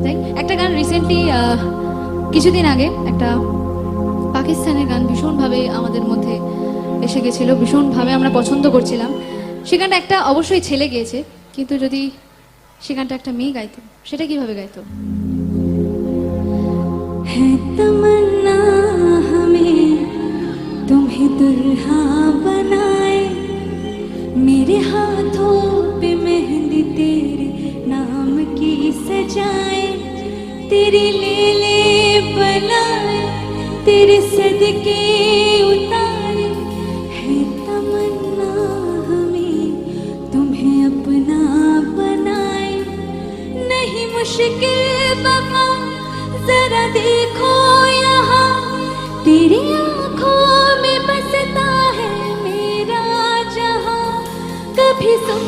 তাই একটা গান রিসেন্টলি কিছুদিন আগে একটা পাকিস্তানের গান ভীষণভাবে আমাদের মধ্যে এসে গেছিল, ভীষণভাবে আমরা পছন্দ করছিলাম। সে গানটা একটা অবশ্যই ছেলে গেয়েছে, কিন্তু যদি সে গানটা একটা মেয়ে গাইতো সেটা কিভাবে গাইতো? है तमन्ना हमें तुम्हें दुल्हा बनाए, मेरे हाथों पे मेहंदी तेरे नाम की सजाए, तेरी ले बनाए, तेरे सदके उतारे। है तमन्ना हमें तुम्हें अपना बनाए, नहीं मुश्किल बाबा जरा देखो यहाँ, तेरी आंखों में बसता है मेरा जहां। कभी सुन